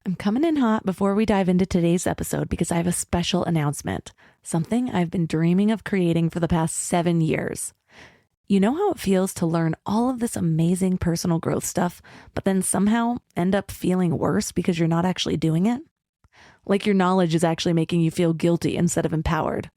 I'm coming in hot before we dive into today's episode because I have a special announcement, something I've been dreaming of creating for the past 7 years. You know how it feels to learn all of this amazing personal growth stuff, but then somehow end up feeling worse because you're not actually doing it? Like your knowledge is actually making you feel guilty instead of empowered.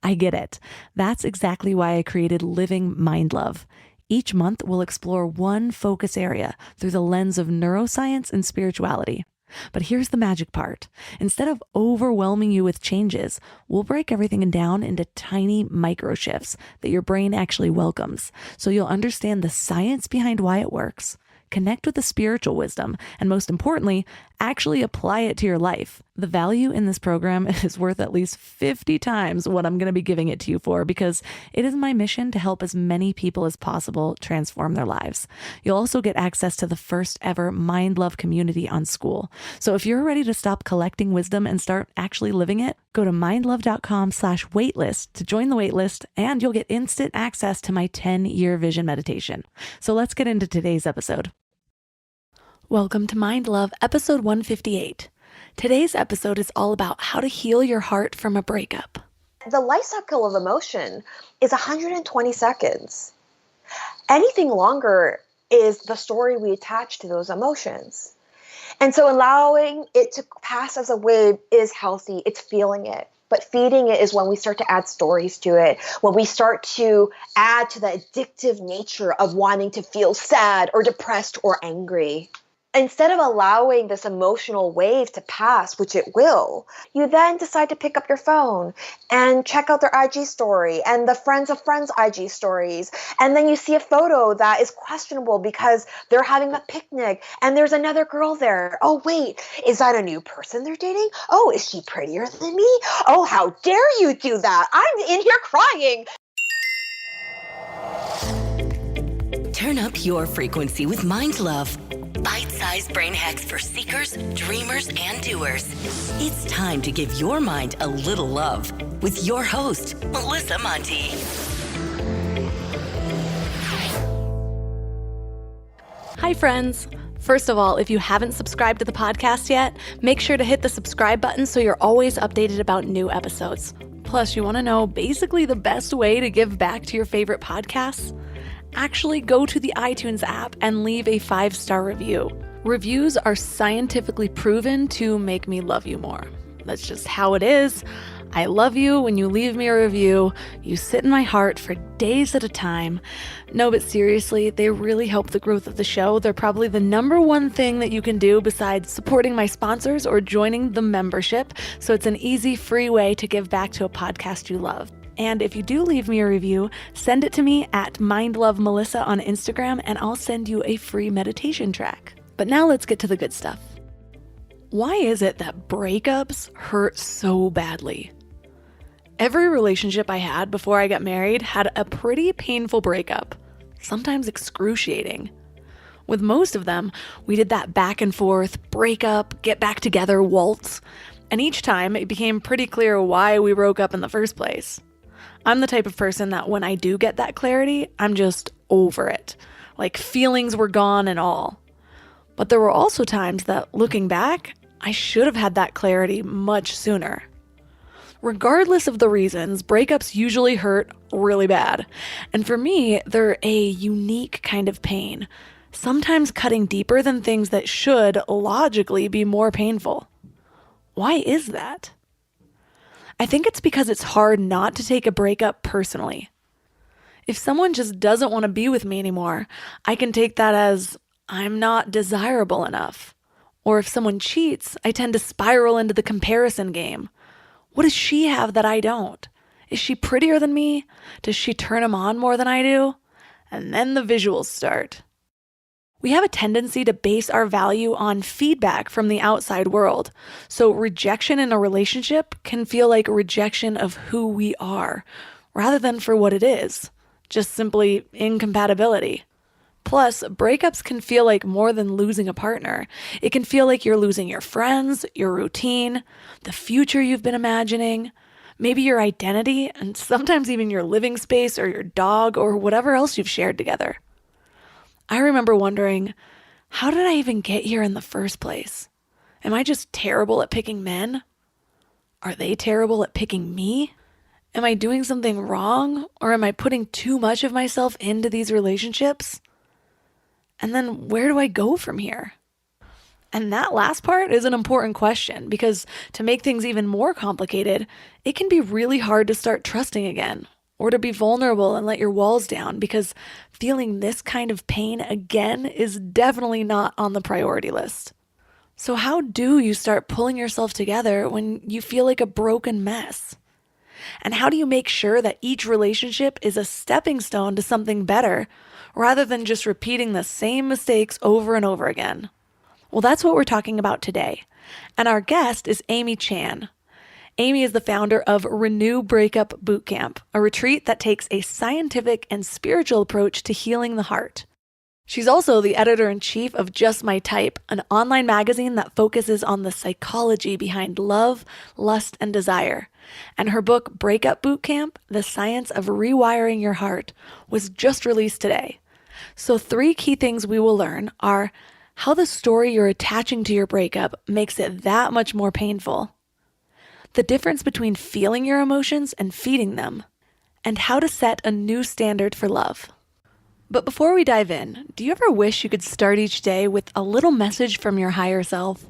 I get it. That's exactly why I created Living Mind Love. Each month, we'll explore one focus area through the lens of neuroscience and spirituality. But here's the magic part. Instead of overwhelming you with changes, we'll break everything down into tiny micro shifts that your brain actually welcomes. So you'll understand the science behind why it works, connect with the spiritual wisdom, and most importantly, actually apply it to your life. The value in this program is worth at least 50 times what I'm going to be giving it to you for, because it is my mission to help as many people as possible transform their lives. You'll also get access to the first ever Mind Love community on School. So if you're ready to stop collecting wisdom and start actually living it, go to mindlove.com/waitlist to join the waitlist, and you'll get instant access to my 10-year vision meditation. So let's get into today's episode. Welcome to Mind Love, episode 158. Today's episode is all about how to heal your heart from a breakup. The life cycle of emotion is 120 seconds. Anything longer is the story we attach to those emotions. And so allowing it to pass as a wave is healthy. It's feeling it. But feeding it is when we start to add stories to it, when we start to add to the addictive nature of wanting to feel sad or depressed or angry. Instead of allowing this emotional wave to pass, which it will, you then decide to pick up your phone and check out their IG story and the friends of friends IG stories. And then you see a photo that is questionable because they're having a picnic and there's another girl there. Oh, wait, is that a new person they're dating? Oh, is she prettier than me? Oh, how dare you do that? I'm in here crying. Turn up your frequency with Mind Love. Bite-sized brain hacks for seekers, dreamers, and doers. It's time to give your mind a little love with your host, Melissa Monti. Hi, friends. First of all, if you haven't subscribed to the podcast yet, make sure to hit the subscribe button so you're always updated about new episodes. Plus, you want to know basically the best way to give back to your favorite podcasts? Actually go to the iTunes app and leave a 5-star review. Reviews are scientifically proven to make me love you more. That's just how it is. I love you when you leave me a review. You sit in my heart for days at a time. No, but seriously, they really help the growth of the show. They're probably the number one thing that you can do besides supporting my sponsors or joining the membership. So it's an easy, free way to give back to a podcast you love. And if you do leave me a review, send it to me at MindLoveMelissa on Instagram, and I'll send you a free meditation track. But now let's get to the good stuff. Why is it that breakups hurt so badly? Every relationship I had before I got married had a pretty painful breakup, sometimes excruciating. With most of them, we did that back and forth, break up, get back together waltz, and each time it became pretty clear why we broke up in the first place. I'm the type of person that when I do get that clarity, I'm just over it. Like feelings were gone and all. But there were also times that, looking back, I should have had that clarity much sooner. Regardless of the reasons, breakups usually hurt really bad. And for me, they're a unique kind of pain, sometimes cutting deeper than things that should logically be more painful. Why is that? I think it's because it's hard not to take a breakup personally. If someone just doesn't want to be with me anymore, I can take that as I'm not desirable enough. Or if someone cheats, I tend to spiral into the comparison game. What does she have that I don't? Is she prettier than me? Does she turn him on more than I do? And then the visuals start. We have a tendency to base our value on feedback from the outside world. So rejection in a relationship can feel like rejection of who we are, rather than for what it is, just simply incompatibility. Plus, breakups can feel like more than losing a partner. It can feel like you're losing your friends, your routine, the future you've been imagining, maybe your identity, and sometimes even your living space or your dog or whatever else you've shared together. I remember wondering, how did I even get here in the first place? Am I just terrible at picking men? Are they terrible at picking me? Am I doing something wrong? Or am I putting too much of myself into these relationships? And then where do I go from here? And that last part is an important question because to make things even more complicated, it can be really hard to start trusting again or to be vulnerable and let your walls down because feeling this kind of pain again is definitely not on the priority list. So how do you start pulling yourself together when you feel like a broken mess? And how do you make sure that each relationship is a stepping stone to something better rather than just repeating the same mistakes over and over again? Well, that's what we're talking about today. And our guest is Amy Chan. Amy is the founder of Renew Breakup Bootcamp, a retreat that takes a scientific and spiritual approach to healing the heart. She's also the editor-in-chief of Just My Type, an online magazine that focuses on the psychology behind love, lust, and desire. And her book, Breakup Bootcamp, The Science of Rewiring Your Heart, was just released today. So 3 key things we will learn are how the story you're attaching to your breakup makes it that much more painful, the difference between feeling your emotions and feeding them, and how to set a new standard for love. But before we dive in, do you ever wish you could start each day with a little message from your higher self?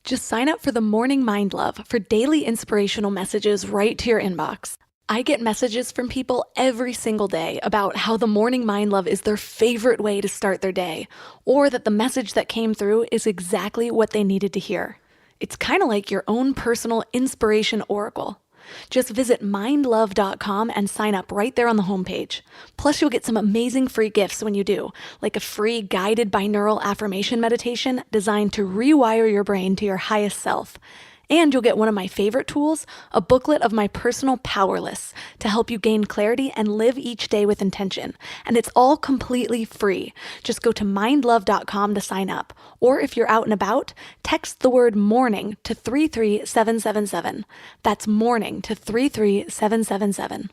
Just sign up for the Morning Mind Love for daily inspirational messages right to your inbox. I get messages from people every single day about how the Morning Mind Love is their favorite way to start their day, or that the message that came through is exactly what they needed to hear. It's kind of like your own personal inspiration oracle. Just visit mindlove.com and sign up right there on the homepage. Plus, you'll get some amazing free gifts when you do, like a free guided binaural affirmation meditation designed to rewire your brain to your highest self. And you'll get one of my favorite tools, a booklet of my personal power lists to help you gain clarity and live each day with intention. And it's all completely free. Just go to mindlove.com to sign up. Or if you're out and about, text the word morning to 33777. That's morning to 33777.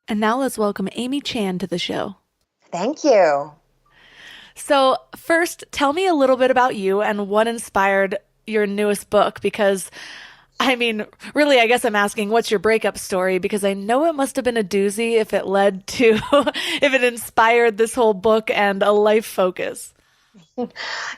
And now let's welcome Amy Chan to the show. Thank you. So first, tell me a little bit about you and what inspired your newest book, because I mean, really, I guess I'm asking, what's your breakup story? Because I know it must have been a doozy if it led to, if it inspired this whole book and a life focus.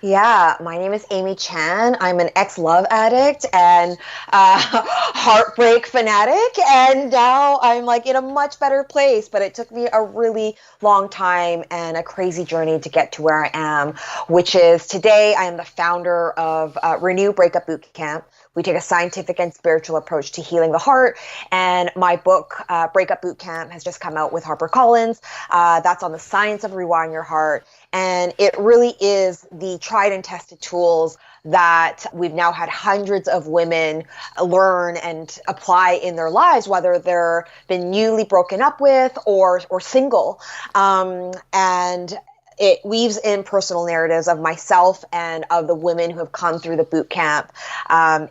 Yeah, my name is Amy Chan. I'm an ex-love addict and heartbreak fanatic, and now I'm like in a much better place, but it took me a really long time and a crazy journey to get to where I am, which is today I am the founder of Renew Breakup Bootcamp. We take a scientific and spiritual approach to healing the heart. And my book, Breakup Bootcamp, has just come out with HarperCollins. That's on the science of rewiring your heart. And it really is the tried and tested tools that we've now had hundreds of women learn and apply in their lives, whether they're been newly broken up with or single. And it weaves in personal narratives of myself and of the women who have come through the boot camp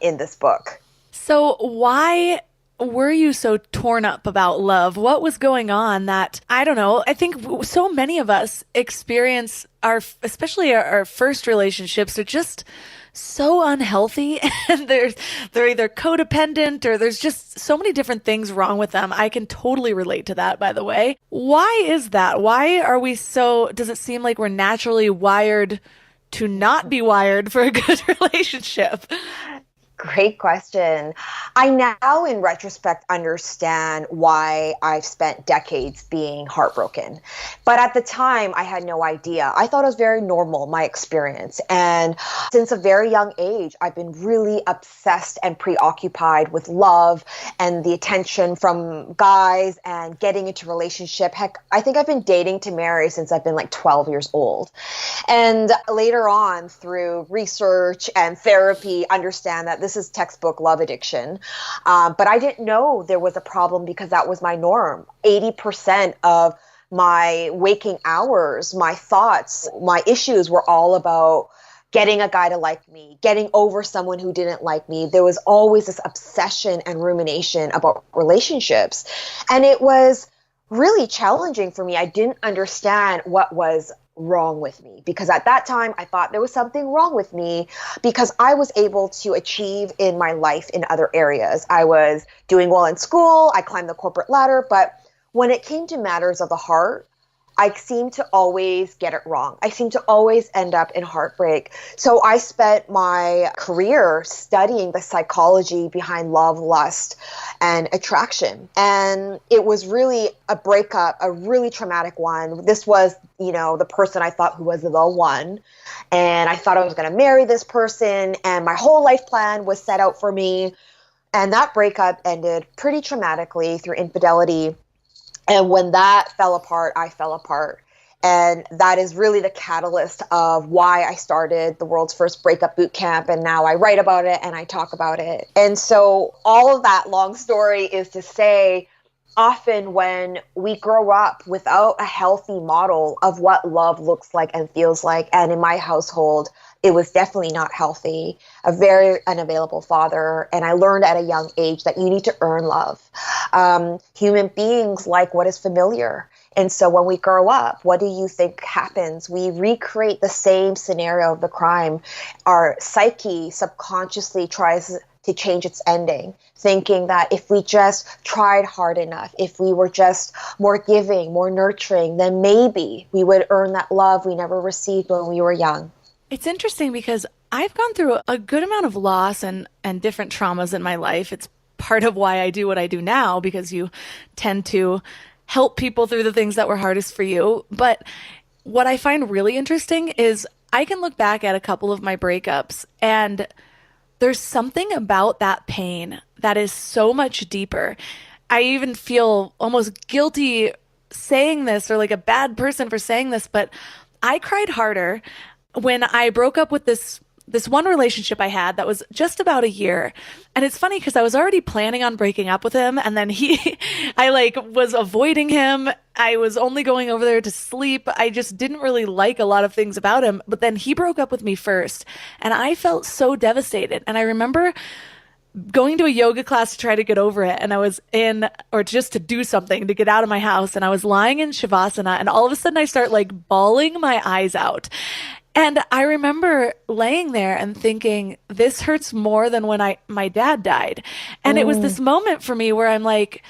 in this book. So why were you so torn up about love? What was going on that, I don't know, I think so many of us experience especially our first relationships are just so unhealthy, and they're either codependent or there's just so many different things wrong with them. I can totally relate to that, by the way. Why is that? Why are we does it seem like we're naturally wired to not be wired for a good relationship? Great question. I now, in retrospect, understand why I've spent decades being heartbroken. But at the time, I had no idea. I thought it was very normal, my experience. And since a very young age, I've been really obsessed and preoccupied with love and the attention from guys and getting into relationship. Heck, I think I've been dating to marry since I've been like 12 years old. And later on, through research and therapy, understand that this is textbook love addiction. But I didn't know there was a problem because that was my norm. 80% of my waking hours, my thoughts, my issues were all about getting a guy to like me, getting over someone who didn't like me. There was always this obsession and rumination about relationships. And it was really challenging for me. I didn't understand what was wrong with me, because at that time I thought there was something wrong with me because I was able to achieve in my life in other areas. I was doing well in school, I climbed the corporate ladder, but when it came to matters of the heart, I seem to always get it wrong. I seem to always end up in heartbreak. So I spent my career studying the psychology behind love, lust, and attraction. And it was really a breakup, a really traumatic one. This was, the person I thought who was the one. And I thought I was going to marry this person. And my whole life plan was set out for me. And that breakup ended pretty traumatically through infidelity. And when that fell apart, I fell apart. And that is really the catalyst of why I started the world's first breakup boot camp. And now I write about it and I talk about it. And so all of that long story is to say, often when we grow up without a healthy model of what love looks like and feels like, and in my household, it was definitely not healthy, a very unavailable father. And I learned at a young age that you need to earn love. Human beings like what is familiar. And so when we grow up, what do you think happens? We recreate the same scenario of the crime. Our psyche subconsciously tries to change its ending, thinking that if we just tried hard enough, if we were just more giving, more nurturing, then maybe we would earn that love we never received when we were young. It's interesting because I've gone through a good amount of loss and different traumas in my life. It's part of why I do what I do now, because you tend to help people through the things that were hardest for you. But what I find really interesting is I can look back at a couple of my breakups, and there's something about that pain that is so much deeper. I even feel almost guilty saying this, or like a bad person for saying this, but I cried harder when I broke up with this one relationship I had that was just about a year. And it's funny because I was already planning on breaking up with him, and then I was avoiding him. I was only going over there to sleep. I just didn't really like a lot of things about him. But then he broke up with me first, and I felt so devastated. And I remember going to a yoga class to try to get over it. And I was or just to do something to get out of my house. And I was lying in Shavasana, and all of a sudden I start bawling my eyes out. And I remember laying there and thinking, this hurts more than when my dad died. And it was this moment for me where I'm like,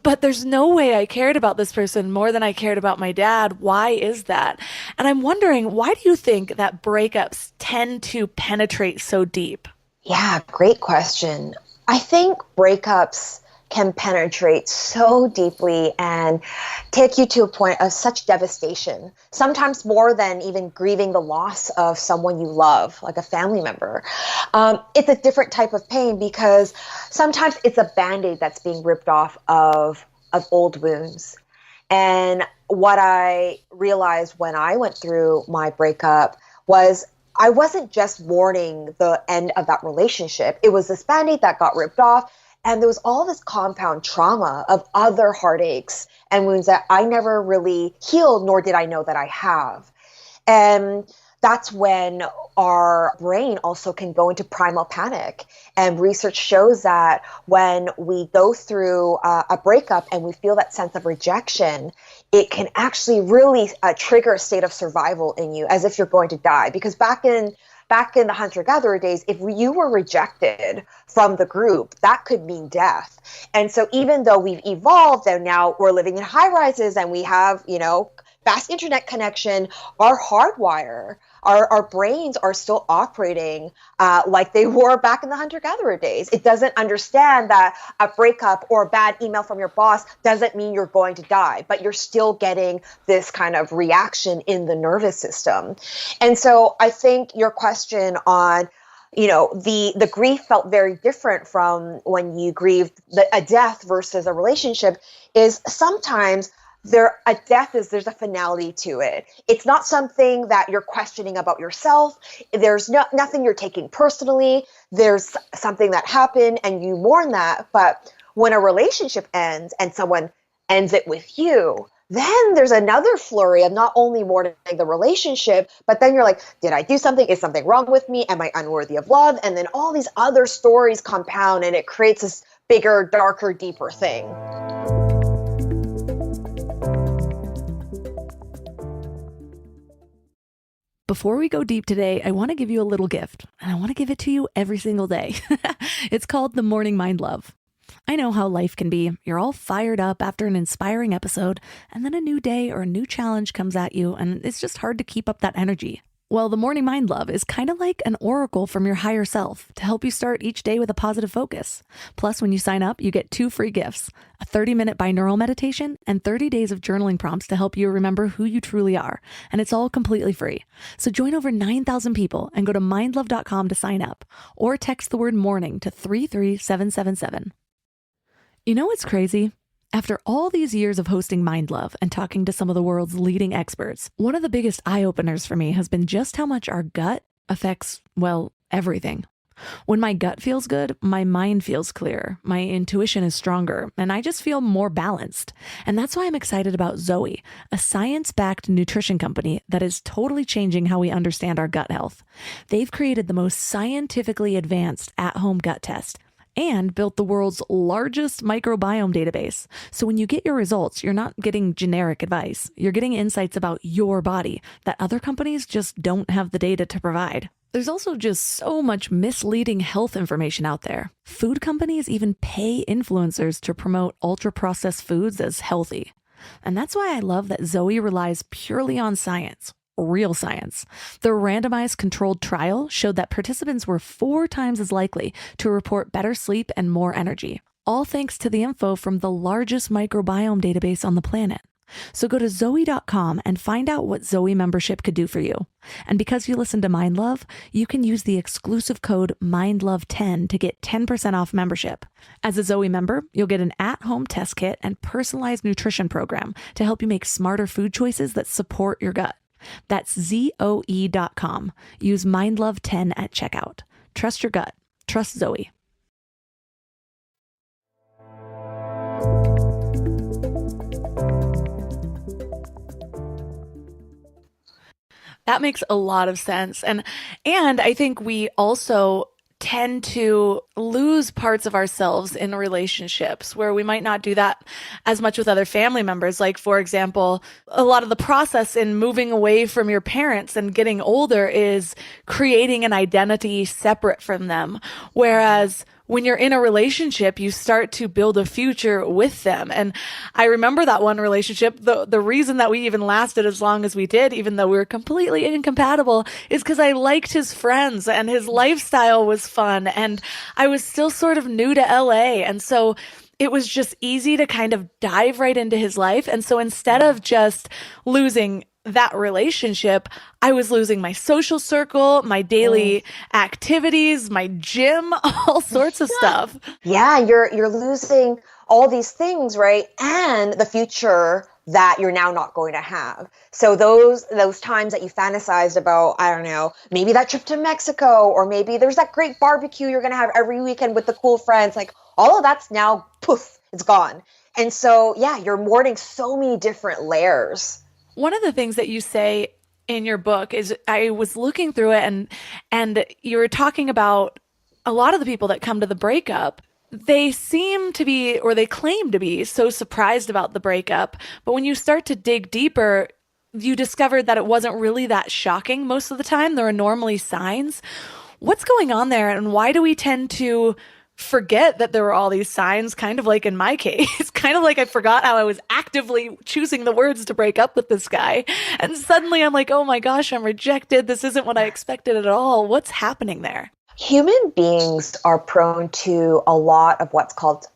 but there's no way I cared about this person more than I cared about my dad. Why is that? And I'm wondering, why do you think that breakups tend to penetrate so deep? Yeah, great question. I think breakups can penetrate so deeply and take you to a point of such devastation, sometimes more than even grieving the loss of someone you love, like a family member. It's a different type of pain because sometimes it's a Band-Aid that's being ripped off of old wounds. And what I realized when I went through my breakup was I wasn't just mourning the end of that relationship. It was this Band-Aid that got ripped off. And there was all this compound trauma of other heartaches and wounds that I never really healed, nor did I know that I have. And that's when our brain also can go into primal panic. And research shows that when we go through a breakup and we feel that sense of rejection, it can actually really trigger a state of survival in you, as if you're going to die. Because back in the hunter-gatherer days, if you were rejected from the group, that could mean death. And so even though we've evolved and now we're living in high rises and we have, fast internet connection, our hardwire, our brains are still operating like they were back in the hunter-gatherer days. It doesn't understand that a breakup or a bad email from your boss doesn't mean you're going to die, but you're still getting this kind of reaction in the nervous system. And so I think your question on the grief felt very different from when you grieved a death versus a relationship is sometimes there's a finality to it. It's not something that you're questioning about yourself. There's nothing you're taking personally. There's something that happened and you mourn that. But when a relationship ends and someone ends it with you, then there's another flurry of not only mourning the relationship, but then you're like, did I do something? Is something wrong with me? Am I unworthy of love? And then all these other stories compound and it creates this bigger, darker, deeper thing. Before we go deep today, I want to give you a little gift, and I want to give it to you every single day. It's called the Morning Mind Love. I know how life can be. You're all fired up after an inspiring episode, and then a new day or a new challenge comes at you, and it's just hard to keep up that energy. Well, the Morning Mind Love is kind of like an oracle from your higher self to help you start each day with a positive focus. Plus, when you sign up, you get 2 free gifts, a 30-minute binaural meditation and 30 days of journaling prompts to help you remember who you truly are. And it's all completely free. So join over 9,000 people and go to mindlove.com to sign up or text the word morning to 33777. You know what's crazy? After all these years of hosting Mind Love and talking to some of the world's leading experts, one of the biggest eye-openers for me has been just how much our gut affects, well, everything. When my gut feels good, my mind feels clear, my intuition is stronger, and I just feel more balanced. And that's why I'm excited about Zoe, a science-backed nutrition company that is totally changing how we understand our gut health. They've created the most scientifically advanced at-home gut test and built the world's largest microbiome database. So when you get your results, you're not getting generic advice. You're getting insights about your body that other companies just don't have the data to provide. There's also just so much misleading health information out there. Food companies even pay influencers to promote ultra-processed foods as healthy. And that's why I love that Zoe relies purely on science. Real science. The randomized controlled trial showed that participants were 4 times as likely to report better sleep and more energy, all thanks to the info from the largest microbiome database on the planet. So go to Zoe.com and find out what Zoe membership could do for you. And because you listen to Mind Love, you can use the exclusive code MINDLOVE10 to get 10% off membership. As a Zoe member, you'll get an at-home test kit and personalized nutrition program to help you make smarter food choices that support your gut. That's Zoe.com. Use MindLove10 at checkout. Trust your gut. Trust Zoe. That makes a lot of sense. And I think we also tend to lose parts of ourselves in relationships where we might not do that as much with other family members. Like, for example, a lot of the process in moving away from your parents and getting older is creating an identity separate from them. Whereas when you're in a relationship, you start to build a future with them. And I remember that one relationship, the reason that we even lasted as long as we did, even though we were completely incompatible, is because I liked his friends and his lifestyle was fun. And I was still sort of new to LA. And so it was just easy to kind of dive right into his life. And so instead of just losing that relationship, I was losing my social circle, my daily activities, my gym, all sorts of stuff. Yeah, you're losing all these things, right? And the future that you're now not going to have. So those times that you fantasized about, I don't know, maybe that trip to Mexico, or maybe there's that great barbecue you're going to have every weekend with the cool friends, like all of that's now poof, it's gone. And so, yeah, you're mourning so many different layers. One of the things that you say in your book is, I was looking through it and you were talking about a lot of the people that come to the breakup, they seem to be, or they claim to be, so surprised about the breakup. But when you start to dig deeper, you discovered that it wasn't really that shocking most of the time. There are normally signs. What's going on there, and why do we tend to forget that there were all these signs, kind of like in my case, kind of like I forgot how I was actively choosing the words to break up with this guy. And suddenly I'm like, oh my gosh, I'm rejected. This isn't what I expected at all. What's happening there? Human beings are prone to a lot of what's called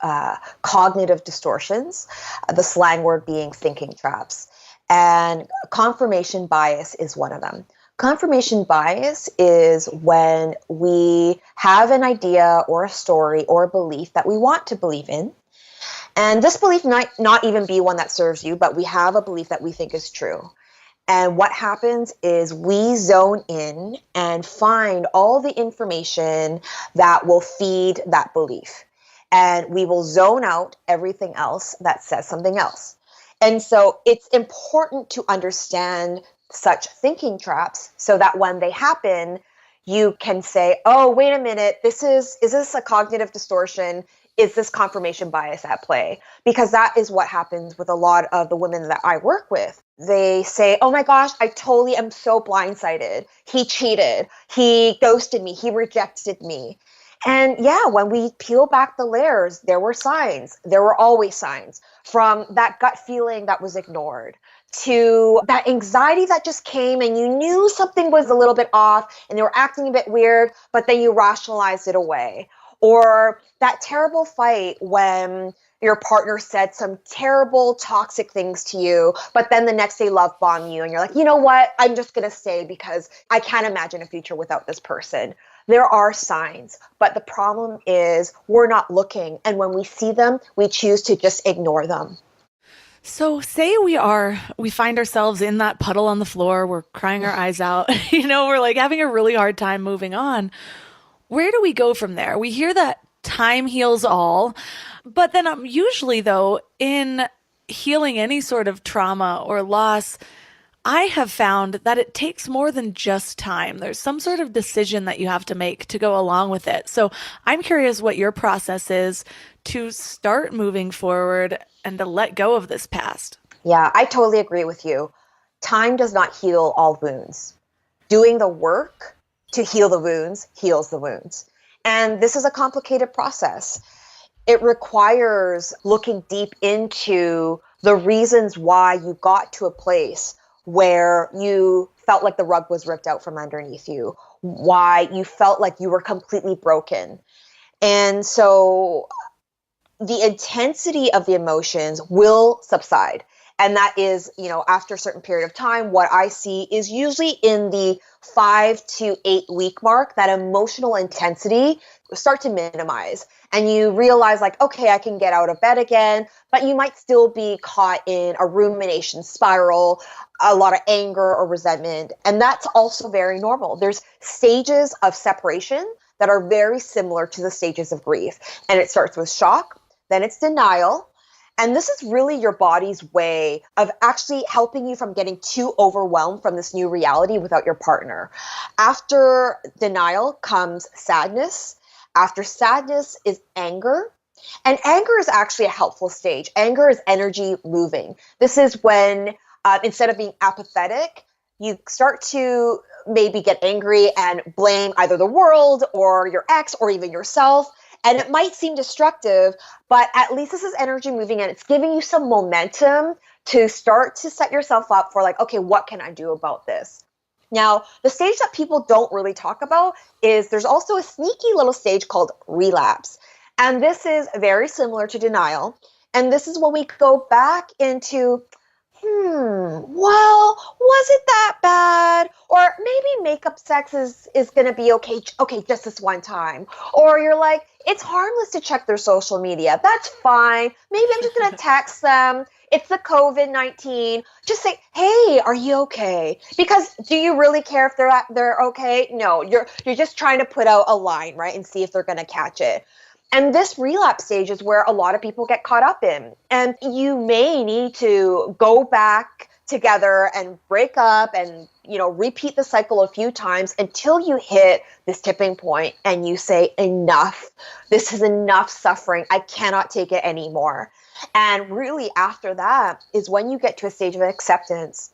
cognitive distortions, the slang word being thinking traps. And confirmation bias is one of them. Confirmation bias is when we have an idea or a story or a belief that we want to believe in. And this belief might not even be one that serves you, but we have a belief that we think is true. And what happens is we zone in and find all the information that will feed that belief. And we will zone out everything else that says something else. And so it's important to understand such thinking traps so that when they happen, you can say, oh, wait a minute, is this a cognitive distortion? is this confirmation bias at play? Because that is what happens with a lot of the women that I work with. They say, oh my gosh, I totally am so blindsided. He cheated. He ghosted me. He rejected me. And yeah, when we peel back the layers, there were signs. There were always signs, from that gut feeling that was ignored to that anxiety that just came and you knew something was a little bit off and they were acting a bit weird, but then you rationalized it away. Or that terrible fight when your partner said some terrible toxic things to you, but then the next day love bomb you and you're like, you know what? I'm just going to stay because I can't imagine a future without this person. There are signs, but the problem is we're not looking. And when we see them, we choose to just ignore them. So say we find ourselves in that puddle on the floor, we're crying our eyes out, we're like having a really hard time moving on. Where do we go from there? We hear that time heals all, but then usually though, in healing any sort of trauma or loss, I have found that it takes more than just time. There's some sort of decision that you have to make to go along with it. So I'm curious what your process is to start moving forward and to let go of this past. Yeah, I totally agree with you. Time does not heal all wounds. Doing the work to heal the wounds heals the wounds. And this is a complicated process. It requires looking deep into the reasons why you got to a place where you felt like the rug was ripped out from underneath you, why you felt like you were completely broken. And so the intensity of the emotions will subside. And that is, after a certain period of time, what I see is usually in the 5 to 8 week mark, that emotional intensity start to minimize. And you realize like, okay, I can get out of bed again, but you might still be caught in a rumination spiral, a lot of anger or resentment. And that's also very normal. There's stages of separation that are very similar to the stages of grief. And it starts with shock, then it's denial. And this is really your body's way of actually helping you from getting too overwhelmed from this new reality without your partner. After denial comes sadness. After sadness is anger. And anger is actually a helpful stage. Anger is energy moving. This is when instead of being apathetic, you start to maybe get angry and blame either the world or your ex or even yourself. And it might seem destructive, but at least this is energy moving and it's giving you some momentum to start to set yourself up for like, okay, what can I do about this? Now, the stage that people don't really talk about is there's also a sneaky little stage called relapse. And this is very similar to denial. And this is when we go back into, well, was it that bad? Or maybe makeup sex is going to be okay, just this one time. Or you're like, it's harmless to check their social media. That's fine. Maybe I'm just going to text them. It's the COVID-19. Just say, hey, are you okay? Because do you really care if they're okay? No, you're just trying to put out a line, right? And see if they're going to catch it. And this relapse stage is where a lot of people get caught up in. And you may need to go back together and break up and, repeat the cycle a few times until you hit this tipping point and you say, enough. This is enough suffering. I cannot take it anymore. And really after that is when you get to a stage of acceptance.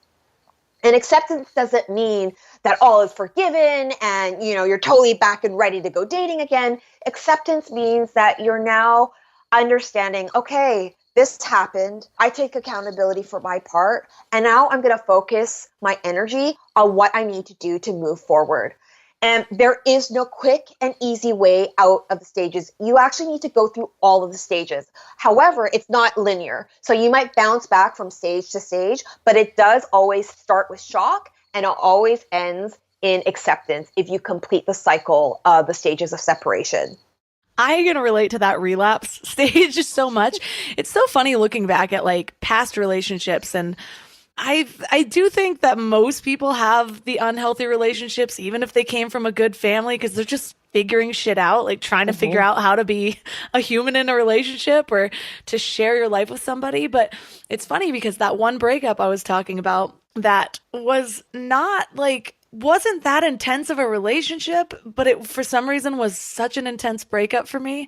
And acceptance doesn't mean that all is forgiven and, you're totally back and ready to go dating again. Acceptance means that you're now understanding, okay, this happened. I take accountability for my part. And now I'm going to focus my energy on what I need to do to move forward. And there is no quick and easy way out of the stages. You actually need to go through all of the stages. However, it's not linear. So you might bounce back from stage to stage, but it does always start with shock and it always ends in acceptance if you complete the cycle of the stages of separation. I can relate to that relapse stage so much. It's so funny looking back at like past relationships, and I do think that most people have the unhealthy relationships, even if they came from a good family, because they're just figuring shit out, like trying to figure out how to be a human in a relationship or to share your life with somebody. But it's funny because that one breakup I was talking about that was wasn't that intense of a relationship, but it for some reason was such an intense breakup for me.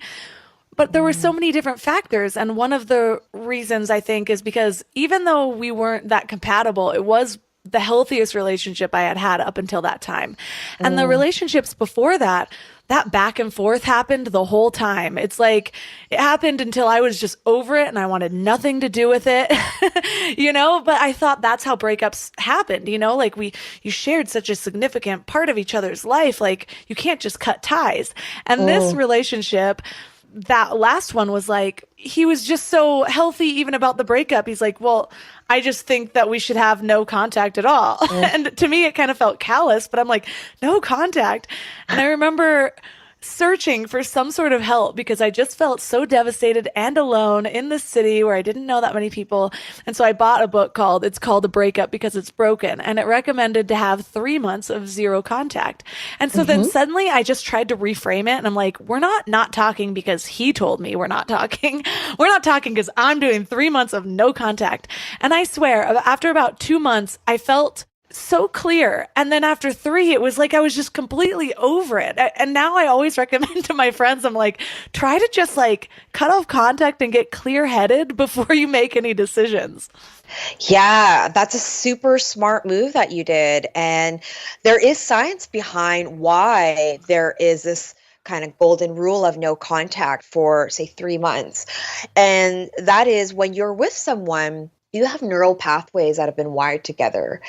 But there were so many different factors. And one of the reasons I think is because even though we weren't that compatible, it was the healthiest relationship I had had up until that time. And the relationships before that, that back and forth happened the whole time. It's like it happened until I was just over it and I wanted nothing to do with it, but I thought that's how breakups happened, like you shared such a significant part of each other's life. Like you can't just cut ties. And this relationship, that last one was like, he was just so healthy even about the breakup. He's like, well, I just think that we should have no contact at all. And to me, it kind of felt callous, but I'm like, no contact. And I remember searching for some sort of help because I just felt so devastated and alone in the city where I didn't know that many people. And so I bought a book it's called The Breakup Because It's Broken. And it recommended to have 3 months of zero contact. And so then suddenly I just tried to reframe it. And I'm like, we're not talking because he told me we're not talking. We're not talking because I'm doing 3 months of no contact. And I swear, after about 2 months, I felt so clear. And then after 3, it was like I was just completely over it. And now I always recommend to my friends, I'm like, try to just like cut off contact and get clear-headed before you make any decisions. Yeah, that's a super smart move that you did. And there is science behind why there is this kind of golden rule of no contact for, say, 3 months. And that is when you're with someone, you have neural pathways that have been wired together.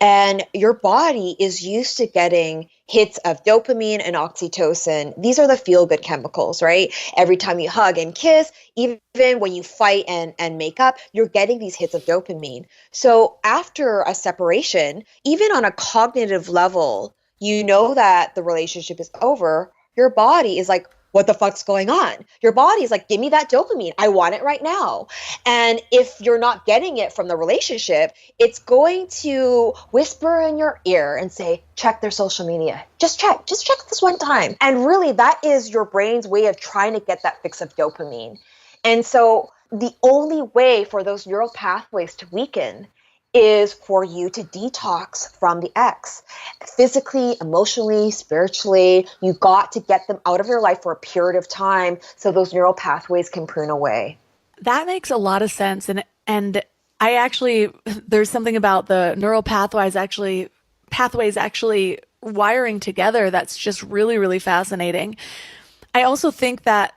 And your body is used to getting hits of dopamine and oxytocin. These are the feel-good chemicals, right? Every time you hug and kiss, even when you fight and make up, you're getting these hits of dopamine. So after a separation, even on a cognitive level, you know that the relationship is over. Your body is like, what the fuck's going on? Your body is like, give me that dopamine. I want it right now. And if you're not getting it from the relationship, it's going to whisper in your ear and say, check their social media. Just check this one time. And really, that is your brain's way of trying to get that fix of dopamine. And so the only way for those neural pathways to weaken is for you to detox from the ex. Physically, emotionally, spiritually, you got to get them out of your life for a period of time so those neural pathways can prune away. That makes a lot of sense. And I actually, there's something about the neural pathways actually wiring together that's just really, really fascinating. I also think that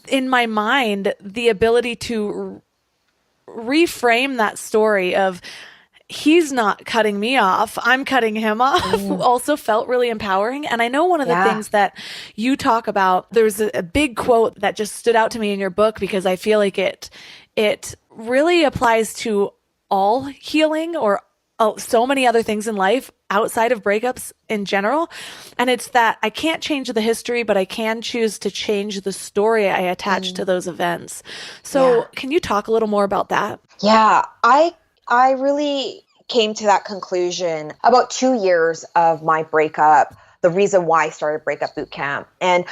in my mind, the ability to reframe that story of he's not cutting me off, I'm cutting him off, also felt really empowering. And I know one of the things that you talk about, there's a big quote that just stood out to me in your book because I feel like it really applies to all healing or so many other things in life outside of breakups in general. And it's that I can't change the history, but I can choose to change the story I attach to those events. So can you talk a little more about that? Yeah, I really came to that conclusion about 2 years of my breakup, the reason why I started Breakup Boot Camp. And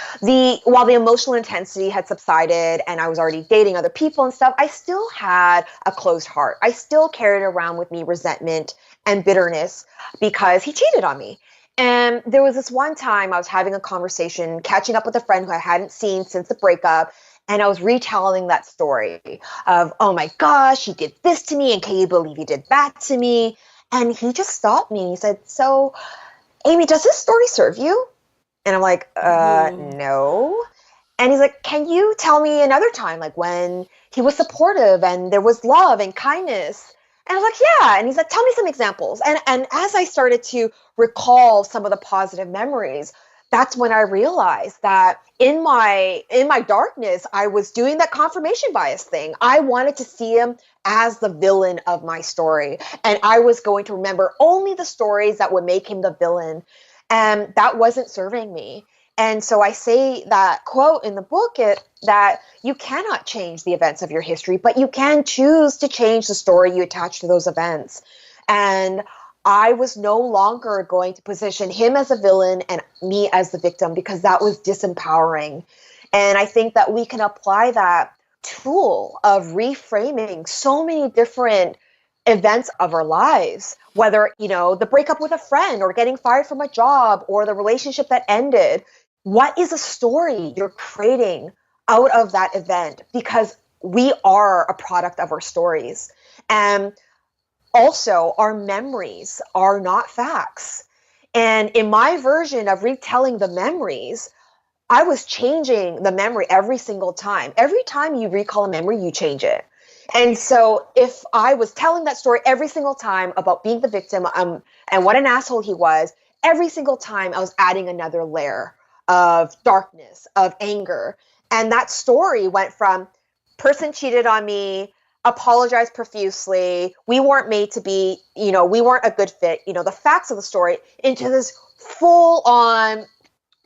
while the emotional intensity had subsided and I was already dating other people and stuff, I still had a closed heart. I still carried around with me resentment and bitterness because he cheated on me. And there was this one time I was having a conversation, catching up with a friend who I hadn't seen since the breakup. And I was retelling that story of, oh my gosh, he did this to me. And can you believe he did that to me? And he just stopped me. He said, so Amy, does this story serve you? And I'm like, no. And he's like, can you tell me another time, like when he was supportive and there was love and kindness? And I was like, yeah. And he's like, tell me some examples. And as I started to recall some of the positive memories, that's when I realized that in my darkness, I was doing that confirmation bias thing. I wanted to see him as the villain of my story. And I was going to remember only the stories that would make him the villain. And that wasn't serving me. And so I say that quote in the book that you cannot change the events of your history, but you can choose to change the story you attach to those events. And I was no longer going to position him as a villain and me as the victim because that was disempowering. And I think that we can apply that tool of reframing so many different events of our lives, whether, the breakup with a friend or getting fired from a job or the relationship that ended. What is a story you're creating out of that event, because we are a product of our stories. And also, our memories are not facts. And in my version of retelling the memories, I was changing the memory every single time. Every time you recall a memory, you change it. And so if I was telling that story every single time about being the victim, and what an asshole he was, every single time I was adding another layer of darkness, of anger. And that story went from person cheated on me, apologized profusely, we weren't made to be, we weren't a good fit, the facts of the story, into this full on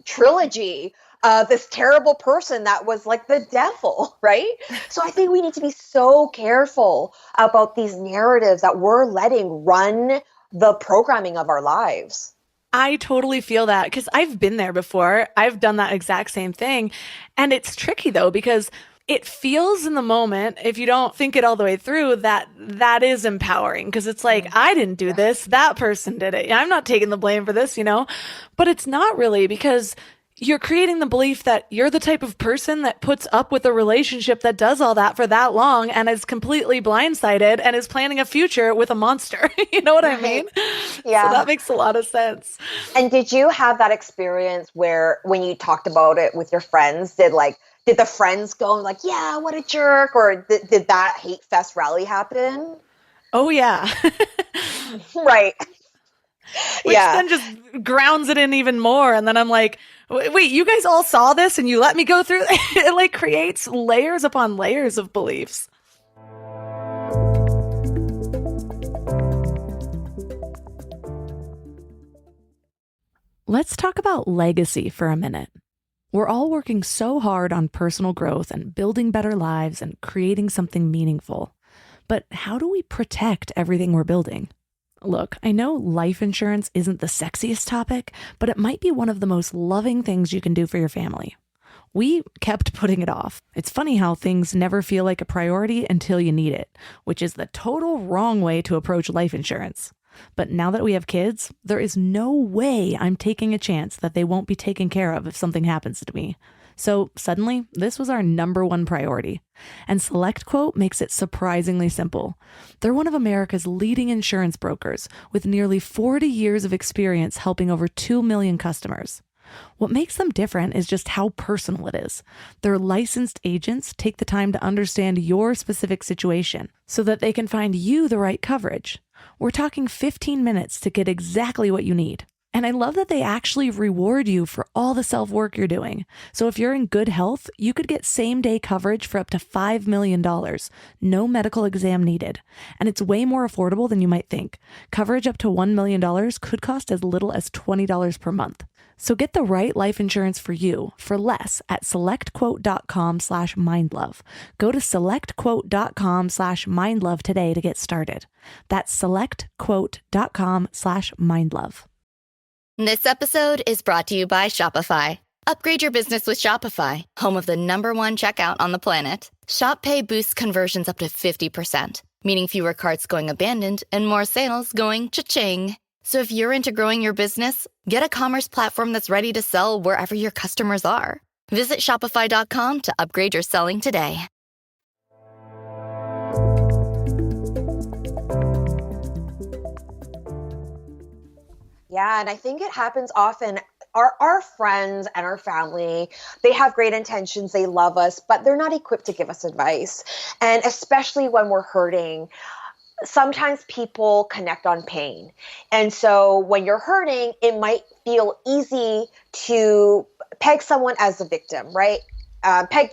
trilogy of this terrible person that was like the devil, right? So I think we need to be so careful about these narratives that we're letting run the programming of our lives. I totally feel that because I've been there before. I've done that exact same thing. And it's tricky though, because it feels in the moment, if you don't think it all the way through, that is empowering, because it's like, I didn't do this, that person did it. I'm not taking the blame for this, but it's not really, because you're creating the belief that you're the type of person that puts up with a relationship that does all that for that long and is completely blindsided and is planning a future with a monster. You know what I mean? Yeah. So that makes a lot of sense. And did you have that experience where when you talked about it with your friends, did the friends go like, yeah, what a jerk? Or did that hate fest rally happen? Oh, yeah. Right. Which then just grounds it in even more. And then I'm like, wait, you guys all saw this and you let me go through? It like creates layers upon layers of beliefs. Let's talk about legacy for a minute. We're all working so hard on personal growth and building better lives and creating something meaningful. But how do we protect everything we're building? Look, I know life insurance isn't the sexiest topic, but it might be one of the most loving things you can do for your family. We kept putting it off. It's funny how things never feel like a priority until you need it, which is the total wrong way to approach life insurance. But now that we have kids, there is no way I'm taking a chance that they won't be taken care of if something happens to me. So suddenly, this was our number one priority. And SelectQuote makes it surprisingly simple. They're one of America's leading insurance brokers with nearly 40 years of experience helping over 2 million customers. What makes them different is just how personal it is. Their licensed agents take the time to understand your specific situation so that they can find you the right coverage. We're talking 15 minutes to get exactly what you need. And I love that they actually reward you for all the self-work you're doing. So if you're in good health, you could get same-day coverage for up to $5 million. No medical exam needed. And it's way more affordable than you might think. Coverage up to $1 million could cost as little as $20 per month. So get the right life insurance for you for less at selectquote.com/mindlove. Go to selectquote.com/mindlove today to get started. That's selectquote.com/mindlove. This episode is brought to you by Shopify. Upgrade your business with Shopify, home of the #1 checkout on the planet. Shop Pay boosts conversions up to 50%, meaning fewer carts going abandoned and more sales going cha-ching. So if you're into growing your business, get a commerce platform that's ready to sell wherever your customers are. Visit shopify.com to upgrade your selling today. Yeah, and I think it happens often. Our friends and our family, they have great intentions, they love us, but they're not equipped to give us advice. And especially when we're hurting, sometimes people connect on pain. And so when you're hurting, it might feel easy to peg someone as a victim, right? Peg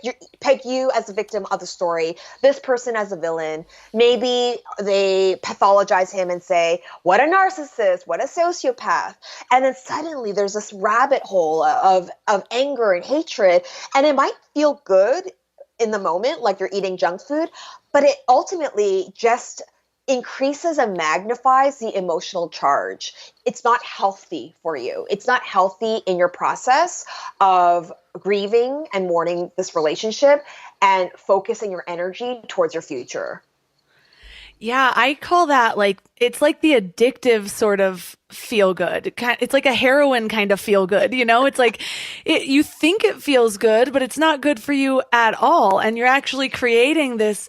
you as a victim of the story, this person as a villain. Maybe they pathologize him and say, what a narcissist, what a sociopath. And then suddenly there's this rabbit hole of anger and hatred. And it might feel good in the moment, like you're eating junk food, but it ultimately just increases and magnifies the emotional charge. It's not healthy for you. It's not healthy in your process of grieving and mourning this relationship and focusing your energy towards your future. Yeah, I call that like, it's like the addictive sort of feel good. It's like a heroin kind of feel good, you know? It's like you think it feels good, but it's not good for you at all. And you're actually creating this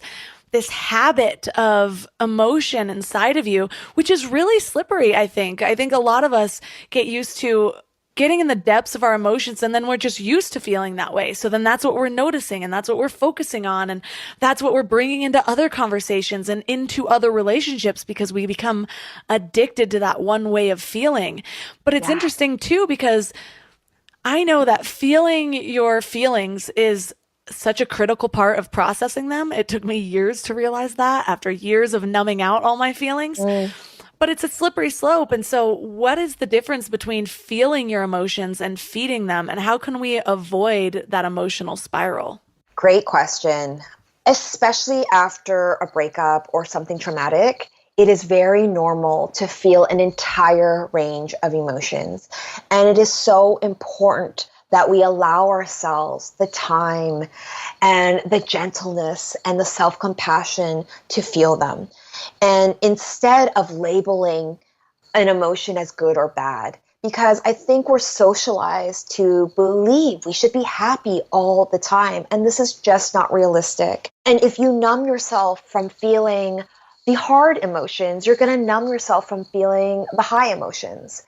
habit of emotion inside of you, which is really slippery, I think. I think a lot of us get used to getting in the depths of our emotions, and then we're just used to feeling that way. So then that's what we're noticing, and that's what we're focusing on, and that's what we're bringing into other conversations and into other relationships, because we become addicted to that one way of feeling. But it's interesting too, because I know that feeling your feelings is such a critical part of processing them. It took me years to realize that, after years of numbing out all my feelings. But it's a slippery slope. And so what is the difference between feeling your emotions and feeding them? And how can we avoid that emotional spiral? Great question. Especially after a breakup or something traumatic, it is very normal to feel an entire range of emotions. And it is so important that we allow ourselves the time and the gentleness and the self-compassion to feel them. And instead of labeling an emotion as good or bad, because I think we're socialized to believe we should be happy all the time. And this is just not realistic. And if you numb yourself from feeling the hard emotions, you're going to numb yourself from feeling the high emotions.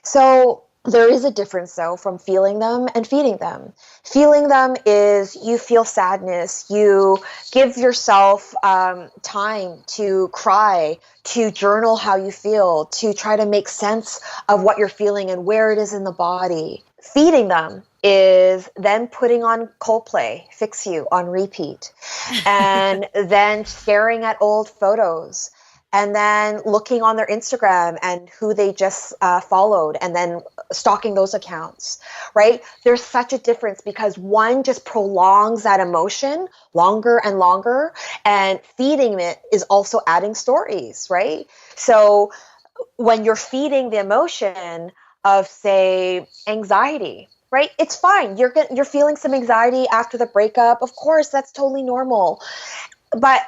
So there is a difference, though, from feeling them and feeding them. Feeling them is you feel sadness, you give yourself time to cry, to journal how you feel, to try to make sense of what you're feeling and where it is in the body. Feeding them is then putting on Coldplay, Fix You on repeat, and then staring at old photos, and then looking on their Instagram and who they just followed, and then stalking those accounts, right? There's such a difference, because one just prolongs that emotion longer and longer, and feeding it is also adding stories, right? So when you're feeding the emotion of, say, anxiety, right? It's fine. You're feeling some anxiety after the breakup. Of course, that's totally normal. But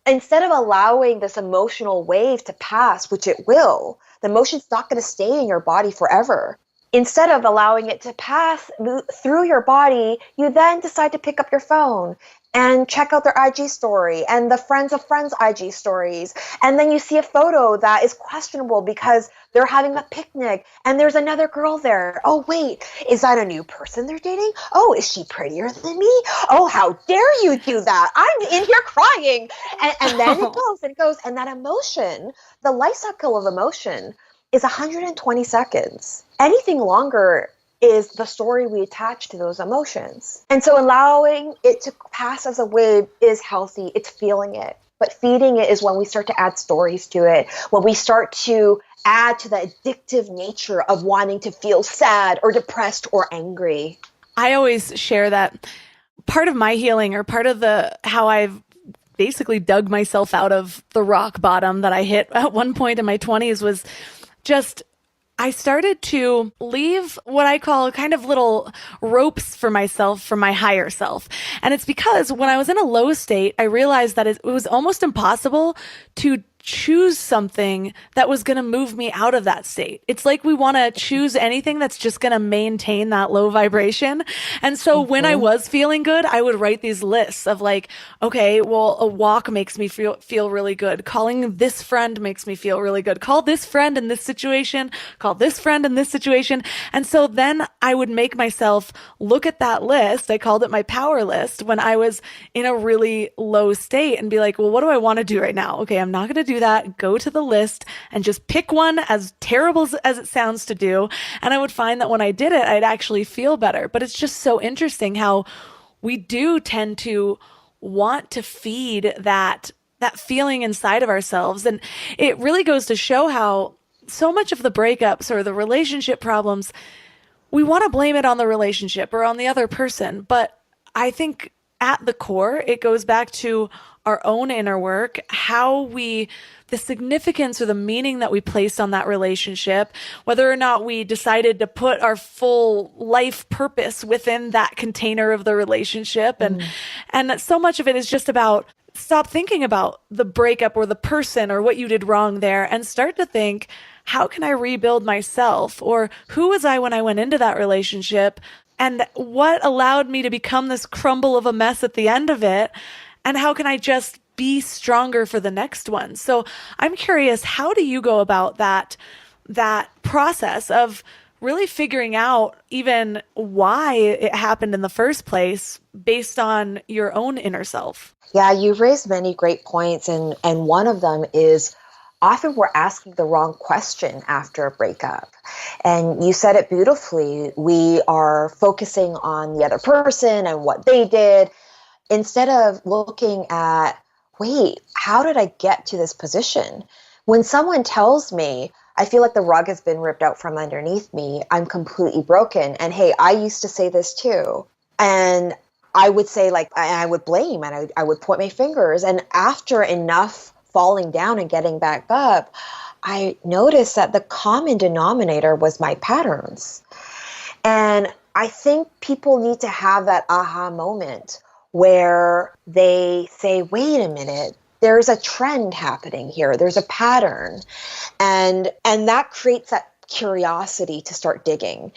instead of allowing this emotional wave to pass, which it will, the emotion's not going to stay in your body forever. Instead of allowing it to pass through your body, you then decide to pick up your phone and check out their IG story and the friends of friends IG stories. And then you see a photo that is questionable because they're having a picnic and there's another girl there. Oh, wait, is that a new person they're dating? Oh, is she prettier than me? Oh, how dare you do that? I'm in here crying. And then it goes and it goes. And that emotion, the life cycle of emotion, is 120 seconds. Anything longer is the story we attach to those emotions. And so allowing it to pass as a wave is healthy. It's feeling it. But feeding it is when we start to add stories to it, when we start to add to the addictive nature of wanting to feel sad or depressed or angry. I always share that part of my healing, or part of how I've basically dug myself out of the rock bottom that I hit at one point in my 20s, was just, I started to leave what I call kind of little ropes for myself from my higher self. And it's because when I was in a low state, I realized that it was almost impossible to choose something that was going to move me out of that state. It's like we want to choose anything that's just going to maintain that low vibration. And so when I was feeling good, I would write these lists of like, okay, well, a walk makes me feel really good. Calling this friend makes me feel really good. Call this friend in this situation. Call this friend in this situation. And so then I would make myself look at that list. I called it my power list when I was in a really low state, and be like, well, what do I want to do right now? Okay, I'm not going to do that. Go to the list and just pick one, as terrible as it sounds to do. And I would find that when I did it, I'd actually feel better. But it's just so interesting how we do tend to want to feed that feeling inside of ourselves. And it really goes to show how so much of the breakups or the relationship problems, we want to blame it on the relationship or on the other person. But I think at the core, it goes back to our own inner work, the significance or the meaning that we placed on that relationship, whether or not we decided to put our full life purpose within that container of the relationship. And so much of it is just about stop thinking about the breakup or the person or what you did wrong there and start to think, how can I rebuild myself? Or who was I when I went into that relationship? And what allowed me to become this crumble of a mess at the end of it? And how can I just be stronger for the next one? So I'm curious, how do you go about that process of really figuring out even why it happened in the first place based on your own inner self? Yeah, you've raised many great points. And one of them is often we're asking the wrong question after a breakup. And you said it beautifully. We are focusing on the other person and what they did instead of looking at, wait, how did I get to this position? When someone tells me, I feel like the rug has been ripped out from underneath me, I'm completely broken. And hey, I used to say this too. And I would say, like, I would blame and I would point my fingers. And after enough falling down and getting back up, I noticed that the common denominator was my patterns. And I think people need to have that aha moment where they say, wait a minute, there's a trend happening here. There's a pattern. And that creates that curiosity to start digging.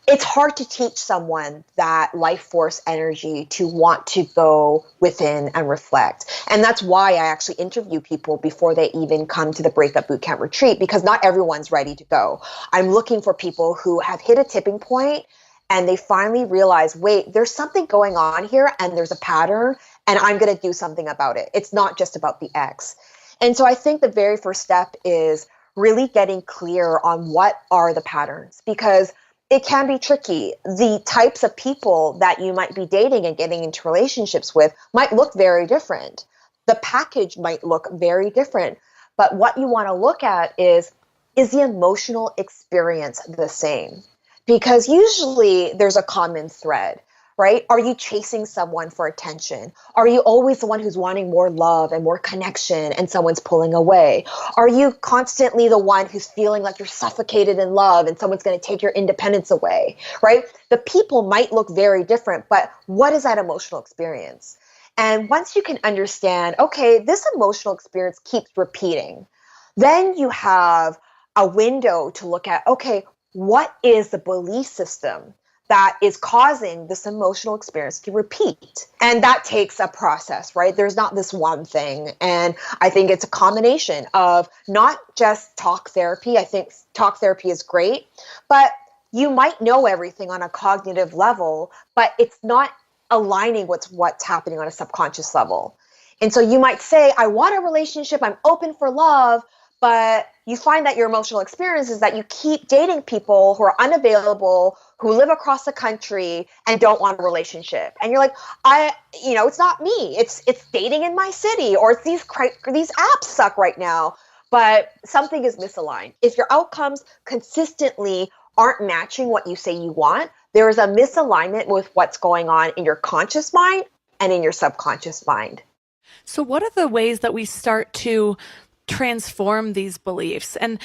It's hard to teach someone that life force energy to want to go within and reflect. And that's why I actually interview people before they even come to the Breakup Bootcamp retreat, because not everyone's ready to go. I'm looking for people who have hit a tipping point and they finally realize, wait, there's something going on here and there's a pattern and I'm going to do something about it. It's not just about the ex. And so I think the very first step is really getting clear on what are the patterns, because it can be tricky. The types of people that you might be dating and getting into relationships with might look very different. The package might look very different. But what you want to look at is the emotional experience the same? Because usually there's a common thread, right? Are you chasing someone for attention? Are you always the one who's wanting more love and more connection and someone's pulling away? Are you constantly the one who's feeling like you're suffocated in love and someone's going to take your independence away, right? The people might look very different, but what is that emotional experience? And once you can understand, okay, this emotional experience keeps repeating, then you have a window to look at, okay, what is the belief system that is causing this emotional experience to repeat? And that takes a process, right? There's not this one thing. And I think it's a combination of not just talk therapy. I think talk therapy is great, but you might know everything on a cognitive level, but it's not aligning with what's happening on a subconscious level. And so you might say, I want a relationship, I'm open for love, but you find that your emotional experience is that you keep dating people who are unavailable, who live across the country and don't want a relationship. And you're like, it's not me. It's dating in my city, or it's these apps suck right now, but something is misaligned. If your outcomes consistently aren't matching what you say you want, there is a misalignment with what's going on in your conscious mind and in your subconscious mind. So what are the ways that we start to transform these beliefs? And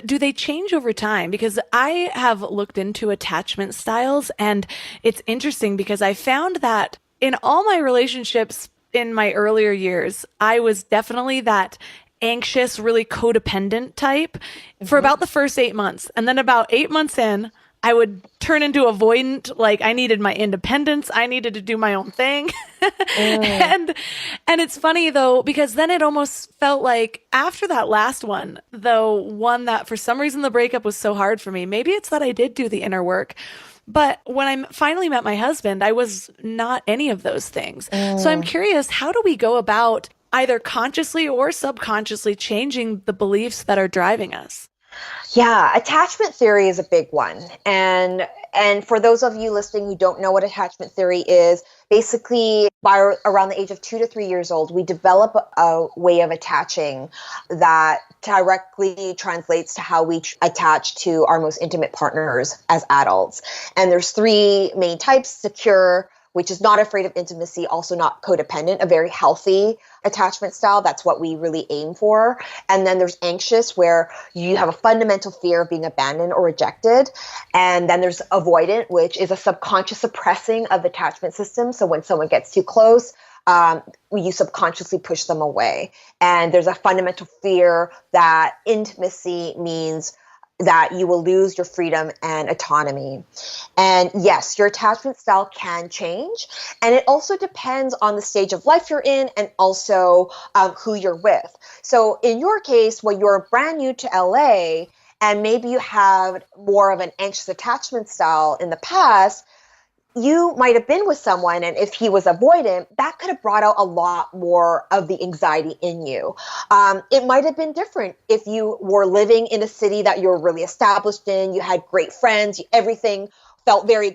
do they change over time? Because I have looked into attachment styles, and it's interesting because I found that in all my relationships in my earlier years, I was definitely that anxious, really codependent type for about the first 8 months. And then about 8 months in, I would turn into avoidant, like I needed my independence. I needed to do my own thing. And it's funny though, because then it almost felt like after that last one, the one that for some reason the breakup was so hard for me, maybe it's that I did do the inner work. But when I finally met my husband, I was not any of those things. So I'm curious, how do we go about either consciously or subconsciously changing the beliefs that are driving us? Yeah, attachment theory is a big one. And for those of you listening who don't know what attachment theory is, basically by around the age of 2 to 3 years old, we develop a way of attaching that directly translates to how we attach to our most intimate partners as adults. And there's 3 main types: secure, which is not afraid of intimacy, also not codependent, a very healthy attachment style. That's what we really aim for. And then there's anxious, where you have a fundamental fear of being abandoned or rejected. And then there's avoidant, which is a subconscious suppressing of the attachment system. So when someone gets too close, you subconsciously push them away. And there's a fundamental fear that intimacy means that you will lose your freedom and autonomy. And yes, your attachment style can change. And it also depends on the stage of life you're in and also who you're with. So in your case, when you're brand new to LA and maybe you have more of an anxious attachment style in the past, you might have been with someone, and if he was avoidant, that could have brought out a lot more of the anxiety in you. It might have been different if you were living in a city that you're really established in, you had great friends, everything felt very,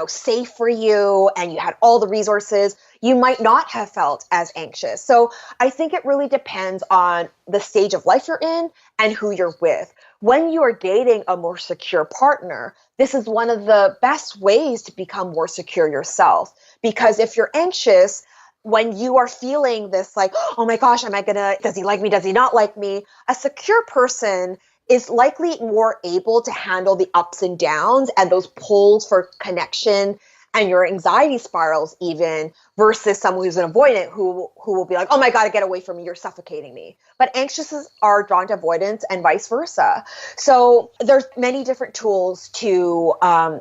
safe for you, and you had all the resources. You might not have felt as anxious. So I think it really depends on the stage of life you're in and who you're with. When you are dating a more secure partner, this is one of the best ways to become more secure yourself. Because if you're anxious, when you are feeling this like, oh my gosh, does he like me? Does he not like me? A secure person is likely more able to handle the ups and downs and those pulls for connection and your anxiety spirals even, versus someone who's an avoidant who will be like, oh my God, get away from me, you're suffocating me. But anxious are drawn to avoidance and vice versa. So there's many different tools to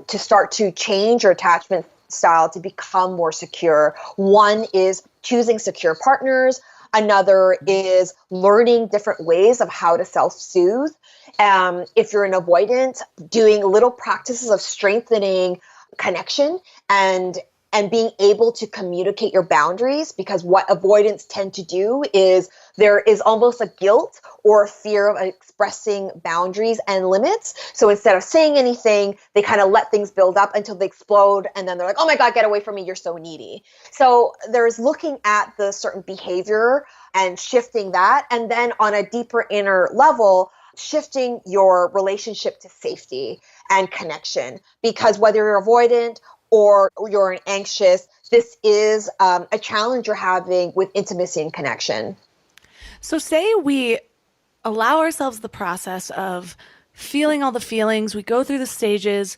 start to change your attachment style to become more secure. One is choosing secure partners. Another is learning different ways of how to self-soothe. If you're an avoidant, doing little practices of strengthening connection and being able to communicate your boundaries, because what avoidants tend to do is there is almost a guilt or a fear of expressing boundaries and limits. So instead of saying anything, they kind of let things build up until they explode. And then they're like, oh my God, get away from me. You're so needy. So there's looking at the certain behavior and shifting that. And then on a deeper inner level, shifting your relationship to safety and connection. Because whether you're avoidant or you're an anxious, this is a challenge you're having with intimacy and connection. So say we allow ourselves the process of feeling all the feelings, we go through the stages,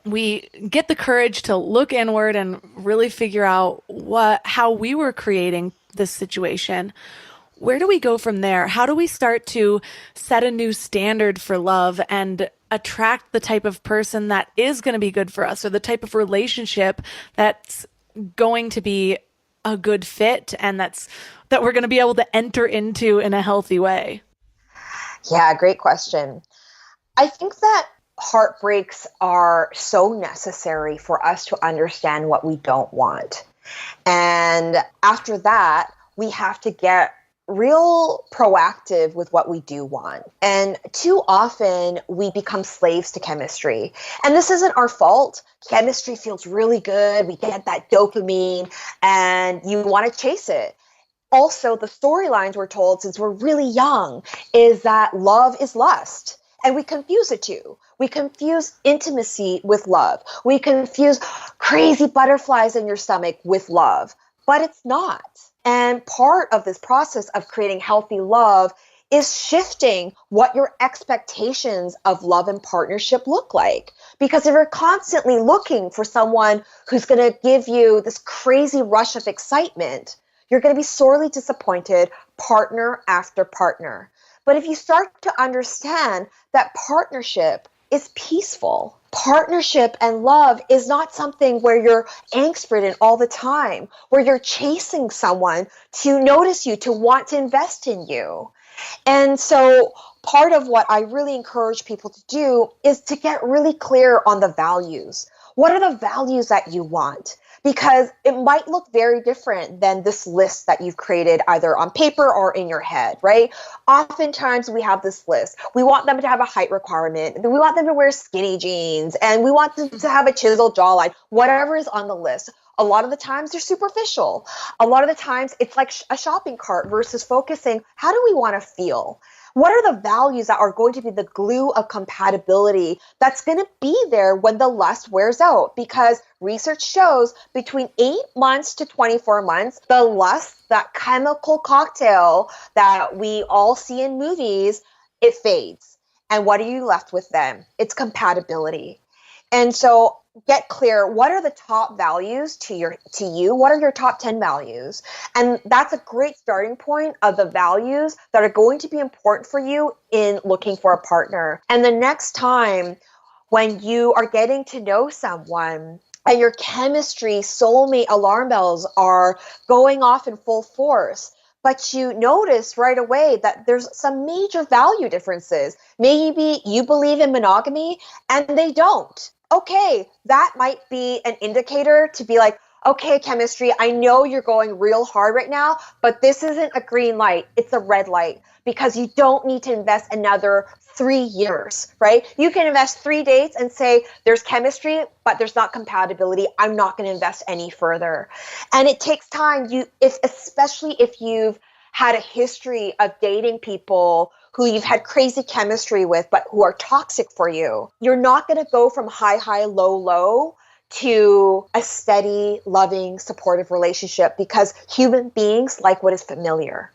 we get the courage to look inward and really figure out how we were creating this situation. Where do we go from there? How do we start to set a new standard for love and attract the type of person that is going to be good for us, or the type of relationship that's going to be a good fit and that we're going to be able to enter into in a healthy way? Yeah, great question. I think that heartbreaks are so necessary for us to understand what we don't want. And after that, we have to get real proactive with what we do want. And too often we become slaves to chemistry. And this isn't our fault. Chemistry feels really good. We get that dopamine and you want to chase it. Also, the storylines we're told since we're really young is that love is lust. And we confuse the two. We confuse intimacy with love. We confuse crazy butterflies in your stomach with love. But it's not. And part of this process of creating healthy love is shifting what your expectations of love and partnership look like. Because if you're constantly looking for someone who's going to give you this crazy rush of excitement, you're going to be sorely disappointed partner after partner. But if you start to understand that partnership is peaceful, partnership and love is not something where you're angst-ridden all the time, where you're chasing someone to notice you, to want to invest in you. And so part of what I really encourage people to do is to get really clear on the values. What are the values that you want? Because it might look very different than this list that you've created either on paper or in your head, right? Oftentimes we have this list. We want them to have a height requirement. We want them to wear skinny jeans, and we want them to have a chiseled jawline, whatever is on the list. A lot of the times they're superficial. A lot of the times it's like a shopping cart versus focusing, how do we want to feel? What are the values that are going to be the glue of compatibility that's going to be there when the lust wears out? Because research shows between 8 months to 24 months, the lust, that chemical cocktail that we all see in movies, it fades. And what are you left with then? It's compatibility. And so get clear, what are the top values to you? What are your top 10 values? And that's a great starting point of the values that are going to be important for you in looking for a partner. And the next time when you are getting to know someone and your chemistry, soulmate alarm bells are going off in full force, but you notice right away that there's some major value differences. Maybe you believe in monogamy and they don't. Okay, that might be an indicator to be like, okay, chemistry, I know you're going real hard right now, but this isn't a green light. It's a red light, because you don't need to invest another 3 years, right? You can invest 3 dates and say there's chemistry, but there's not compatibility. I'm not going to invest any further. And it takes time. Especially if you've had a history of dating people who you've had crazy chemistry with, but who are toxic for you. You're not going to go from high, high, low, low to a steady, loving, supportive relationship, because human beings like what is familiar.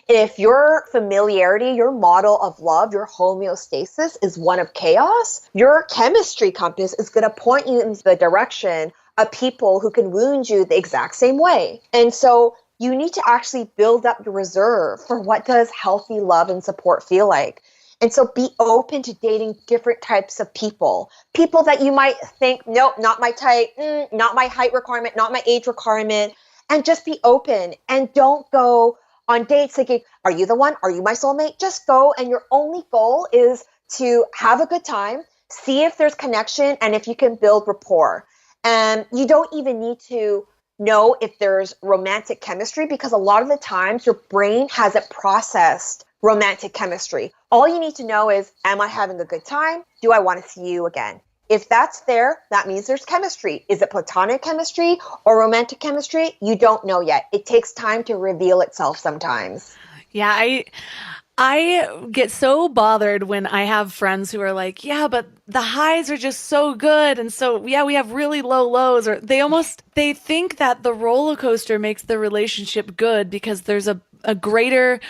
If your familiarity, your model of love, your homeostasis is one of chaos, your chemistry compass is going to point you in the direction of people who can wound you the exact same way. And so you need to actually build up your reserve for what does healthy love and support feel like. And so be open to dating different types of people. People that you might think, nope, not my type, not my height requirement, not my age requirement. And just be open and don't go on dates thinking, are you the one? Are you my soulmate? Just go, and your only goal is to have a good time, see if there's connection, and if you can build rapport. And you don't even need to know if there's romantic chemistry, because a lot of the times your brain hasn't processed romantic chemistry. All you need to know is, am I having a good time? Do I want to see you again? If that's there, that means there's chemistry. Is it platonic chemistry or romantic chemistry? You don't know yet. It takes time to reveal itself sometimes. Yeah, I get so bothered when I have friends who are like, yeah, but the highs are just so good. And so, yeah, we have really low lows. Or they think that the roller coaster makes the relationship good because there's a greater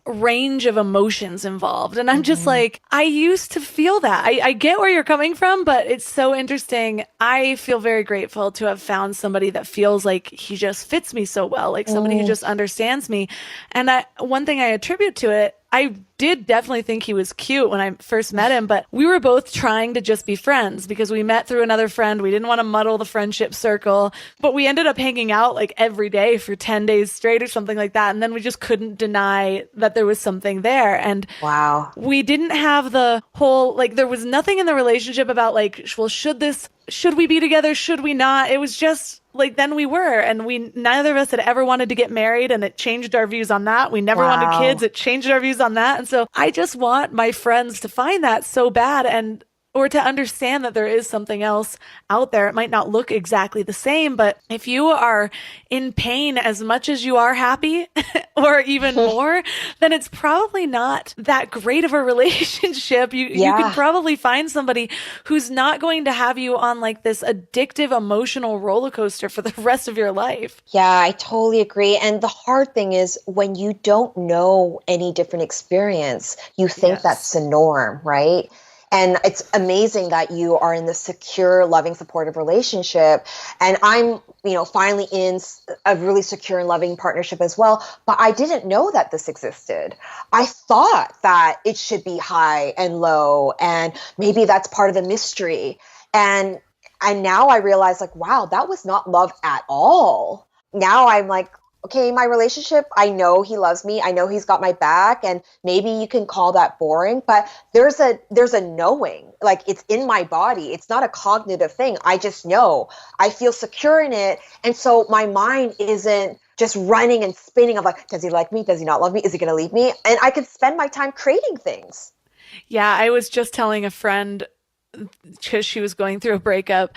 range of emotions involved. And I'm just like, I used to feel that. I get where you're coming from, but it's so interesting. I feel very grateful to have found somebody that feels like he just fits me so well, like somebody who just understands me. And one thing I attribute to it, I did definitely think he was cute when I first met him, but we were both trying to just be friends because we met through another friend. We didn't want to muddle the friendship circle, but we ended up hanging out like every day for 10 days straight or something like that. And then we just couldn't deny that there was something there. And wow, we didn't have the whole, like, there was nothing in the relationship about like, well, should we be together? Should we not? It was just like, then we were, and neither of us had ever wanted to get married, and it changed our views on that. We never wanted kids. It changed our views on that. And so I just want my friends to find that so bad, or to understand that there is something else out there. It might not look exactly the same, but if you are in pain as much as you are happy or even more, then it's probably not that great of a relationship. You can probably find somebody who's not going to have you on like this addictive emotional roller coaster for the rest of your life. Yeah, I totally agree. And the hard thing is when you don't know any different experience, you think that's the norm, right? And it's amazing that you are in this secure, loving, supportive relationship. And I'm, finally in a really secure and loving partnership as well. But I didn't know that this existed. I thought that it should be high and low, and maybe that's part of the mystery. And now I realize, like, wow, that was not love at all. Now I'm like, okay, my relationship, I know he loves me. I know he's got my back, and maybe you can call that boring, but there's a knowing, like it's in my body. It's not a cognitive thing. I just know. I feel secure in it. And so my mind isn't just running and spinning of like, does he like me? Does he not love me? Is he going to leave me? And I could spend my time creating things. Yeah, I was just telling a friend, because she was going through a breakup,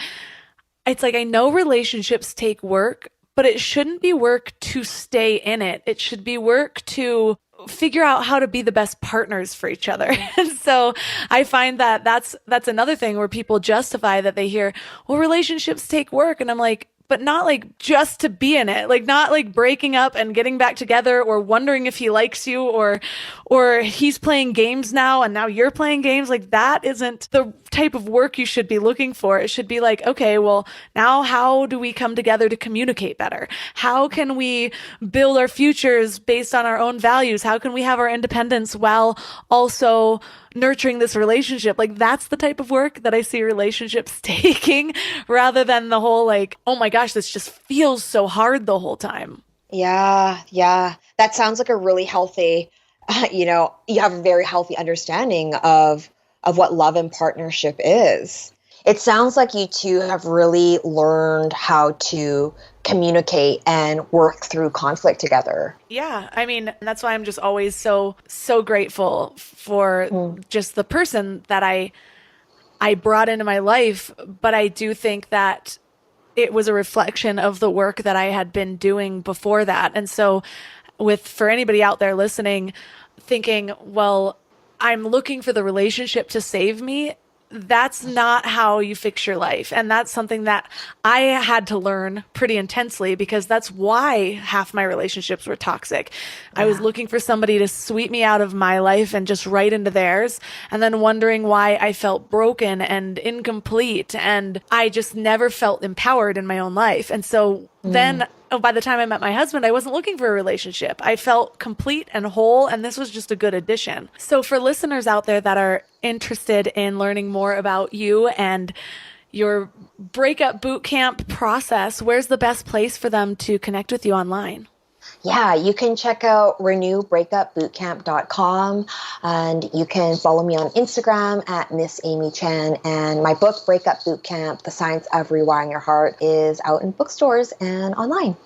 it's like, I know relationships take work, but it shouldn't be work to stay in it. It should be work to figure out how to be the best partners for each other. And so I find that that's another thing where people justify that. They hear, well, relationships take work. And I'm like, but not like just to be in it, like not like breaking up and getting back together or wondering if he likes you or he's playing games now and now you're playing games. Like that isn't the type of work you should be looking for. It should be like, okay, well, now how do we come together to communicate better? How can we build our futures based on our own values? How can we have our independence while also nurturing this relationship? Like that's the type of work that I see relationships taking rather than the whole like, oh my gosh, this just feels so hard the whole time. Yeah, yeah. That sounds like a really healthy, you have a very healthy understanding of what love and partnership is. It sounds like you two have really learned how to communicate and work through conflict together. Yeah. I mean, that's why I'm just always so grateful for just the person that I brought into my life. But I do think that it was a reflection of the work that I had been doing before that. And so for anybody out there listening, thinking, well, I'm looking for the relationship to save me, that's not how you fix your life. And that's something that I had to learn pretty intensely because that's why half my relationships were toxic. I was looking for somebody to sweep me out of my life and just right into theirs, and then wondering why I felt broken and incomplete. And I just never felt empowered in my own life. And so then by the time I met my husband, I wasn't looking for a relationship. I felt complete and whole, and this was just a good addition. So for listeners out there that are interested in learning more about you and your breakup boot camp process, where's the best place for them to connect with you online? Yeah, you can check out renewbreakupbootcamp.com, and you can follow me on Instagram at Miss Amy Chan. And my book, Breakup Bootcamp, The Science of Rewiring Your Heart, is out in bookstores and online.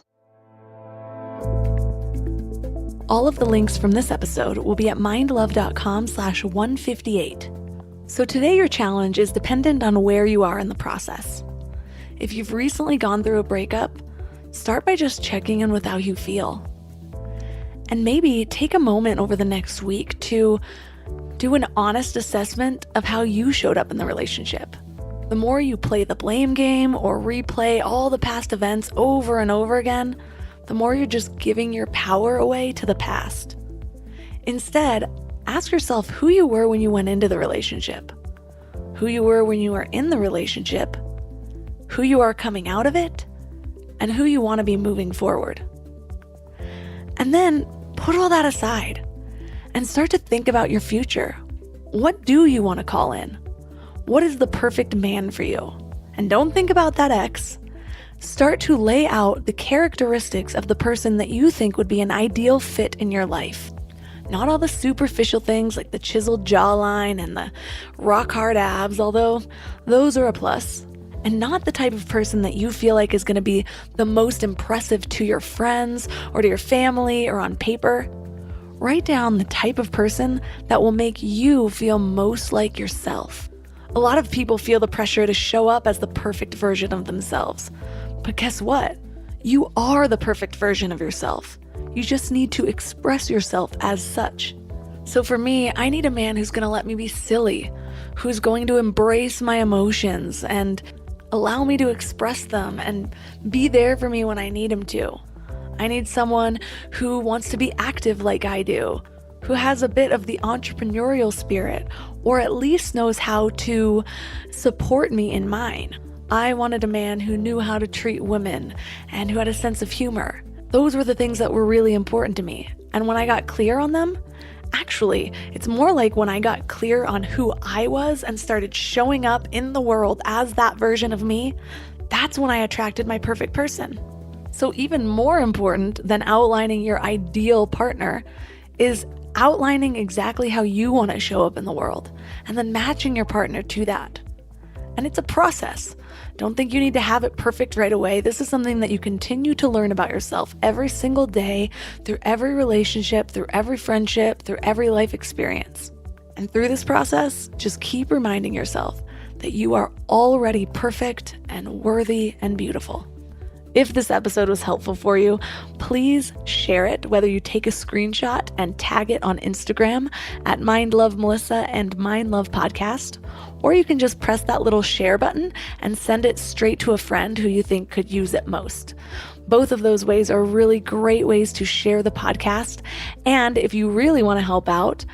All of the links from this episode will be at mindlove.com/158. So today your challenge is dependent on where you are in the process. If you've recently gone through a breakup, start by just checking in with how you feel. And maybe take a moment over the next week to do an honest assessment of how you showed up in the relationship. The more you play the blame game or replay all the past events over and over again, the more you're just giving your power away to the past. Instead, ask yourself who you were when you went into the relationship, who you were when you were in the relationship, who you are coming out of it, and who you want to be moving forward. And then put all that aside and start to think about your future. What do you want to call in? What is the perfect man for you? And don't think about that ex. Start to lay out the characteristics of the person that you think would be an ideal fit in your life. Not all the superficial things like the chiseled jawline and the rock hard abs, although those are a plus. And not the type of person that you feel like is going to be the most impressive to your friends or to your family or on paper. Write down the type of person that will make you feel most like yourself. A lot of people feel the pressure to show up as the perfect version of themselves. But guess what? You are the perfect version of yourself. You just need to express yourself as such. So for me, I need a man who's going to let me be silly, who's going to embrace my emotions and allow me to express them and be there for me when I need him to. I need someone who wants to be active like I do, who has a bit of the entrepreneurial spirit, or at least knows how to support me in mine. I wanted a man who knew how to treat women and who had a sense of humor. Those were the things that were really important to me. And when I got clear on them, actually, it's more like when I got clear on who I was and started showing up in the world as that version of me, that's when I attracted my perfect person. So even more important than outlining your ideal partner is outlining exactly how you want to show up in the world and then matching your partner to that. And it's a process. Don't think you need to have it perfect right away. This is something that you continue to learn about yourself every single day, through every relationship, through every friendship, through every life experience. And through this process, just keep reminding yourself that you are already perfect and worthy and beautiful. If this episode was helpful for you, please share it, whether you take a screenshot and tag it on Instagram at MindLoveMelissa and MindLovePodcast, or you can just press that little share button and send it straight to a friend who you think could use it most. Both of those ways are really great ways to share the podcast. And if you really want to help out,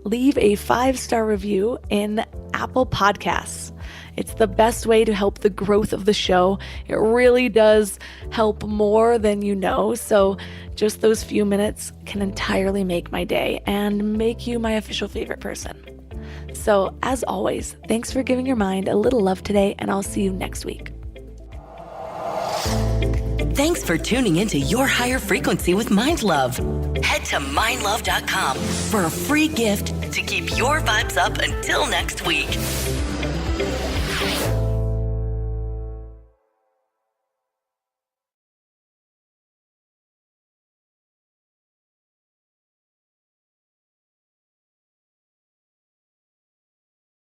leave a 5-star review in Apple Podcasts. It's the best way to help the growth of the show. It really does help more than you know. So just those few minutes can entirely make my day and make you my official favorite person. So as always, thanks for giving your mind a little love today, and I'll see you next week. Thanks for tuning into Your Higher Frequency with Mind Love. Head to mindlove.com for a free gift to keep your vibes up until next week.